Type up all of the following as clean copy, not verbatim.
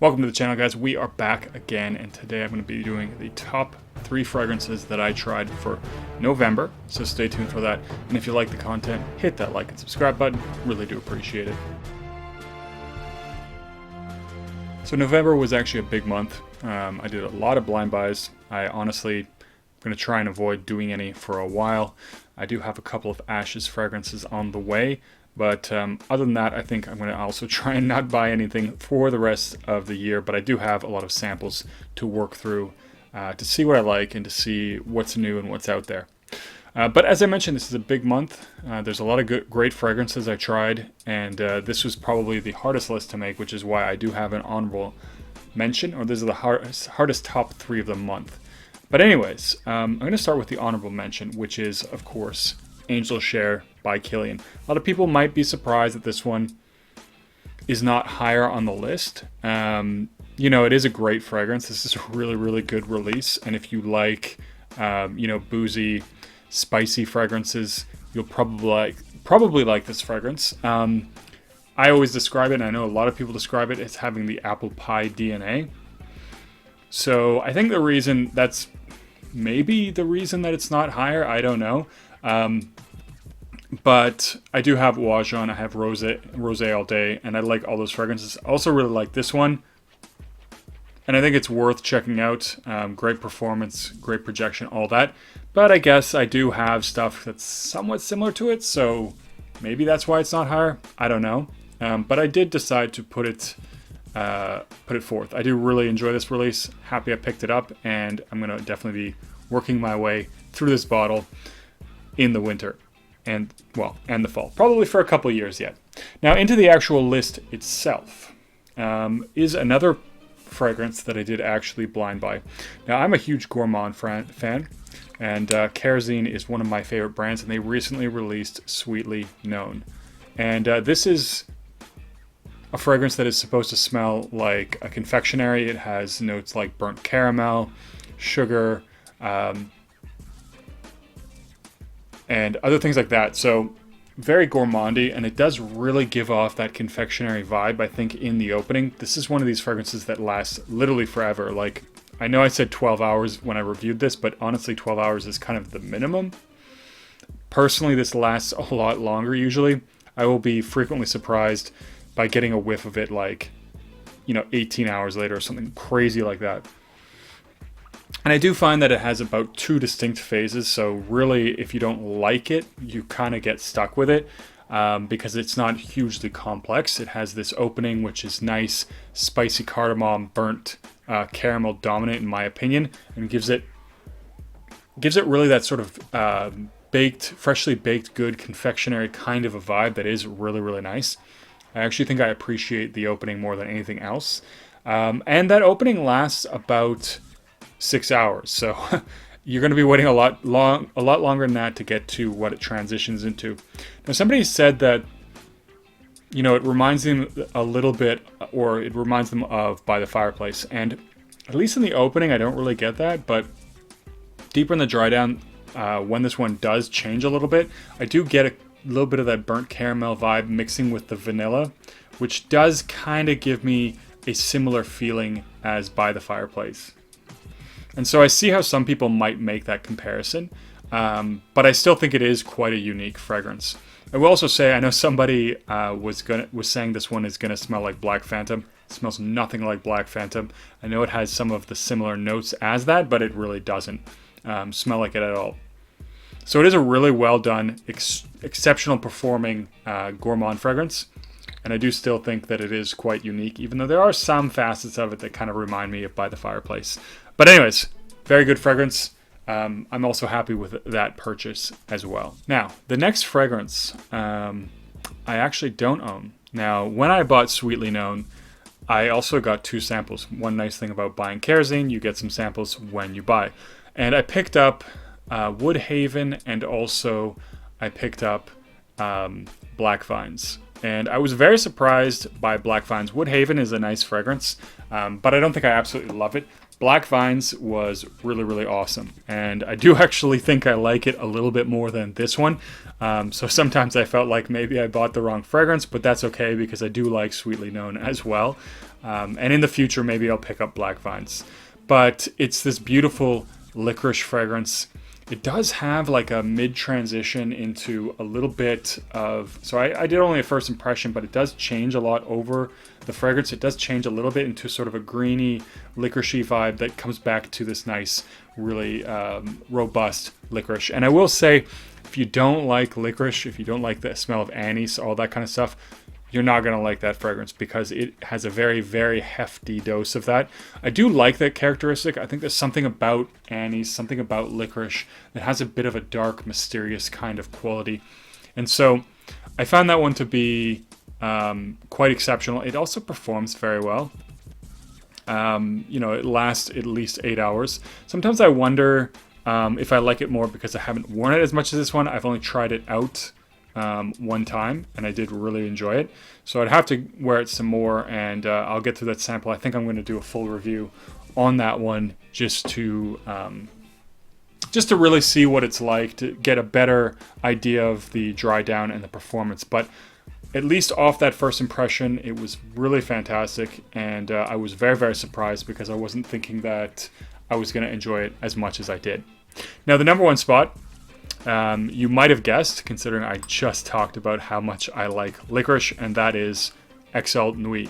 Welcome to the channel, guys. We are back again, and today I'm going to be doing the top 3 fragrances that I tried for November, so stay tuned for that. And if you like the content, hit that like and subscribe button. Really do appreciate it. So November was actually a big month. I did a lot of blind buys. I honestly am going to try and avoid doing any for a while. I do have a couple of Ashes fragrances on the way. But other than that, I think I'm going to also try and not buy anything for the rest of the year. But I do have a lot of samples to work through to see what I like and to see what's new and what's out there. But as I mentioned, this is a big month. There's a lot of great fragrances I tried. And this was probably the hardest list to make, which is why I do have an honorable mention. Or this is the hardest top 3 of the month. But anyways, I'm going to start with the honorable mention, which is, of course, Angel Share by Kilian. A lot of people might be surprised that this one is not higher on the list. You know, it is a great fragrance. This is a really, really good release. And if you like, you know, boozy, spicy fragrances, you'll probably like this fragrance. I always describe it, and I know a lot of people describe it as having the apple pie DNA. So I think the reason that's maybe the reason that it's not higher, I don't know. But I do have Wajon, I have Rose All Day, and I like all those fragrances. I also really like this one, and I think it's worth checking out. Great performance, great projection, all that. But I guess I do have stuff that's somewhat similar to it, so maybe that's why it's not higher. I don't know. But I did decide to put it forth. I do really enjoy this release. Happy I picked it up, and I'm going to definitely be working my way through this bottle in the winter and the fall, probably for a couple of years yet. Now into the actual list itself is another fragrance that I did actually blind buy. Now I'm a huge gourmand fan, and Kerosene is one of my favorite brands, and they recently released Sweetly Known, and this is a fragrance that is supposed to smell like a confectionery. It has notes like burnt caramel, sugar, and other things like that. So very gourmandy, and it does really give off that confectionery vibe, I think, in the opening. This is one of these fragrances that lasts literally forever. Like, I know I said 12 hours when I reviewed this, but honestly 12 hours is kind of the minimum. Personally, this lasts a lot longer usually. I will be frequently surprised by getting a whiff of it, like, you know, 18 hours later or something crazy like that. And I do find that it has about 2 distinct phases, so really, if you don't like it, you kind of get stuck with it, because it's not hugely complex. It has this opening, which is nice, spicy cardamom, burnt caramel dominant, in my opinion, and gives it really that sort of freshly baked, good confectionery kind of a vibe that is really, really nice. I actually think I appreciate the opening more than anything else, and that opening lasts about 6 hours, so you're going to be waiting a lot longer than that to get to what it transitions into. Now, somebody said that, you know, it reminds them a little bit, or it reminds them of By the Fireplace, and at least in the opening, I don't really get that, but deeper in the dry down, when this one does change a little bit, I do get a little bit of that burnt caramel vibe mixing with the vanilla, which does kind of give me a similar feeling as By the Fireplace. And so I see how some people might make that comparison, but I still think it is quite a unique fragrance. I will also say, I know somebody was saying this one is gonna smell like Black Phantom. It smells nothing like Black Phantom. I know it has some of the similar notes as that, but it really doesn't smell like it at all. So it is a really well done, exceptional performing gourmand fragrance. And I do still think that it is quite unique, even though there are some facets of it that kind of remind me of By the Fireplace. But anyways, very good fragrance. I'm also happy with that purchase as well. Now, the next fragrance I actually don't own. Now, when I bought Sweetly Known, I also got 2 samples. One nice thing about buying Kerosene, you get some samples when you buy. And I picked up Woodhaven, and also I picked up Black Vines. And I was very surprised by Black Vines. Woodhaven is a nice fragrance, but I don't think I absolutely love it. Black Vines was really, really awesome. And I do actually think I like it a little bit more than this one. So sometimes I felt like maybe I bought the wrong fragrance, but that's okay because I do like Sweetly Known as well. And in the future, maybe I'll pick up Black Vines. But it's this beautiful licorice fragrance. It does have like a mid-transition into a little bit of... So I did only a first impression, but it does change a lot over the fragrance. It does change a little bit into sort of a greeny, licoricey vibe that comes back to this nice, really robust licorice. And I will say, if you don't like licorice, if you don't like the smell of anise, all that kind of stuff, you're not going to like that fragrance because it has a very, very hefty dose of that. I do like that characteristic. I think there's something about anise, something about licorice that has a bit of a dark, mysterious kind of quality. And so I found that one to be quite exceptional. It also performs very well. It lasts at least 8 hours. Sometimes I wonder if I like it more because I haven't worn it as much as this one. I've only tried it out one time and I did really enjoy it, so I'd have to wear it some more, and I'll get through that sample. I think I'm going to do a full review on that one just to really see what it's like, to get a better idea of the dry down and the performance. But at least off that first impression, it was really fantastic, and I was very, very surprised because I wasn't thinking that I was going to enjoy it as much as I did. Now, the number one spot, you might have guessed, considering I just talked about how much I like licorice, and that is Excel Nuit.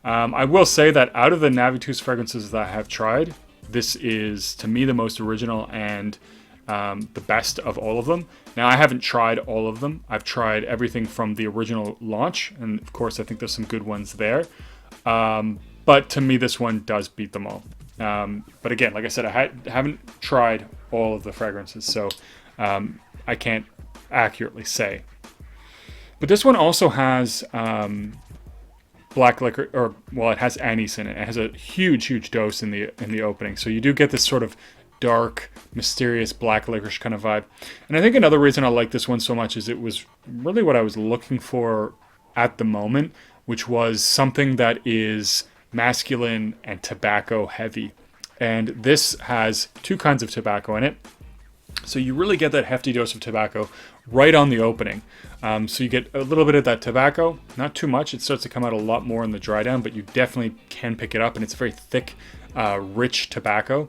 I will say that out of the Navitus fragrances that I have tried, this is, to me, the most original and the best of all of them. Now, I haven't tried all of them. I've tried everything from the original launch, and of course, I think there's some good ones there. But to me, this one does beat them all. But again, like I said, I haven't tried all of the fragrances, so I can't accurately say. But this one also has black liquor, it has anise in it. It has a huge, huge dose in the opening. So you do get this sort of dark, mysterious black licorice kind of vibe. And I think another reason I like this one so much is it was really what I was looking for at the moment, which was something that is masculine and tobacco heavy. And this has two kinds of tobacco in it. So you really get that hefty dose of tobacco right on the opening. So you get a little bit of that tobacco, not too much. It starts to come out a lot more in the dry down, but you definitely can pick it up, and it's very thick, rich tobacco.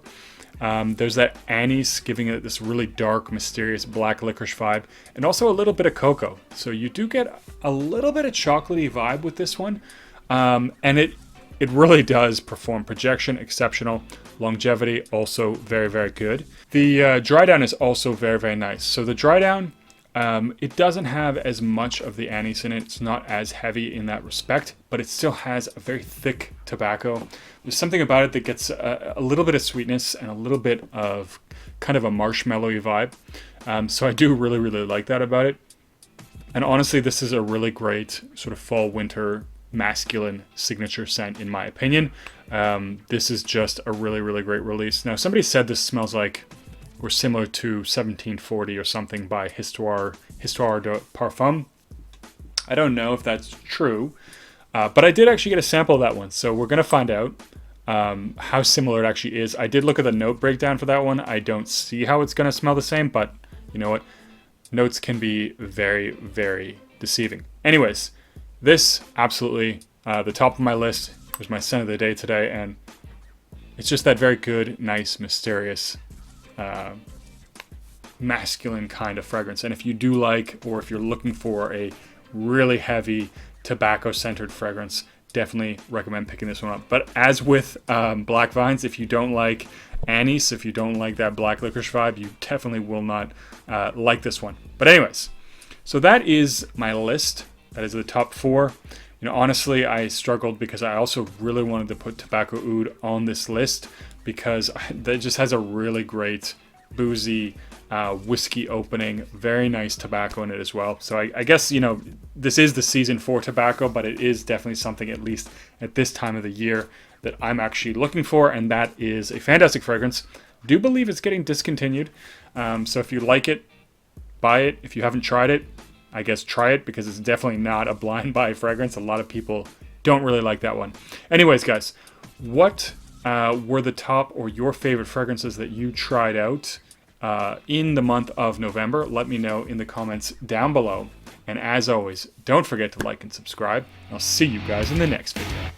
There's that anise giving it this really dark, mysterious black licorice vibe, and also a little bit of cocoa. So you do get a little bit of chocolatey vibe with this one, and it really does perform. Projection, exceptional. Longevity, also very, very good. The dry down is also very, very nice. So the dry down, it doesn't have as much of the anise in it. It's not as heavy in that respect, but it still has a very thick tobacco. There's something about it that gets a little bit of sweetness and a little bit of kind of a marshmallowy vibe. So I do really, really like that about it. And honestly, this is a really great sort of fall-winter masculine signature scent, in my opinion. This is just a really, really great release. Now, somebody said this smells like, or similar to 1740 or something by Histoire de Parfum. I don't know if that's true, but I did actually get a sample of that one, so we're going to find out how similar it actually is. I did look at the note breakdown for that one. I don't see how it's going to smell the same, but you know what? Notes can be very, very deceiving. Anyways, this, absolutely, the top of my list, was my scent of the day today, and it's just that very good, nice, mysterious, masculine kind of fragrance. And if you do like, or if you're looking for a really heavy, tobacco-centered fragrance, definitely recommend picking this one up. But as with Black Vines, if you don't like anise, if you don't like that black licorice vibe, you definitely will not like this one. But anyways, so that is my list. That is the top 4. You know, honestly, I struggled because I also really wanted to put Tobacco Oud on this list because that just has a really great boozy whiskey opening, very nice tobacco in it as well. So I guess, you know, this is the season for tobacco, but it is definitely something, at least at this time of the year, that I'm actually looking for, and that is a fantastic fragrance. I do believe it's getting discontinued, so if you like it, buy it. If you haven't tried it, I guess try it, because it's definitely not a blind buy fragrance. A lot of people don't really like that one. Anyways, guys, what were the top or your favorite fragrances that you tried out in the month of November. Let me know in the comments down below. And as always, don't forget to like and subscribe. I'll see you guys in the next video.